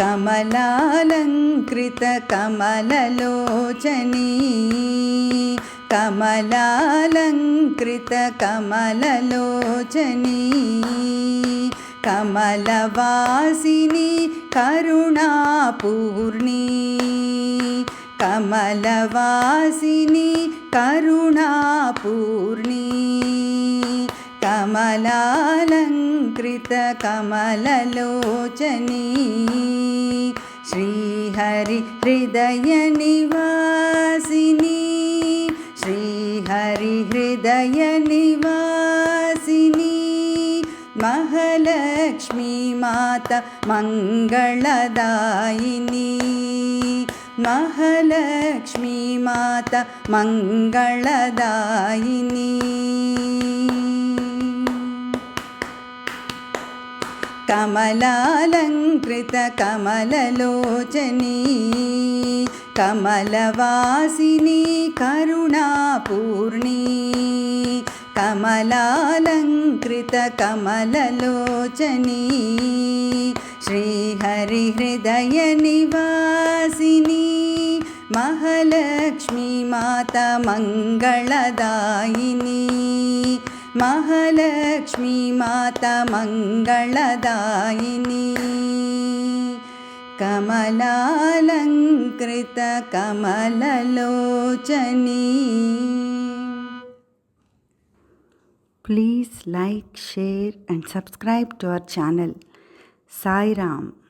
कमलालङ्कृतकमललोचनी कमलालङ्कृतकमललोचनी कमलवासिनी करुणापूर्णी कमलवासिनी करुणापूर्णी कमलालङ्कृतकमललोचनी श्रीहरिहृदयनिवासिनी श्रीहरिहृदयनिवासिनी Mahalakshmi Mata मङ्गलदायिनी Mahalakshmi Mata मङ्गलदायिनी कमलालङ्कृतकमललोचनी कमलवासिनी करुणापूर्णी कमलालङ्कृतकमललोचनी श्रीहरिहृदयनिवासिनी Mahalakshmi Mata मङ्गलदायिनी Mahalakshmi Mata मङ्गलदायिनी कमलालङ्कृतकमललोचनी. Please like, share and subscribe to our channel. Sai Ram.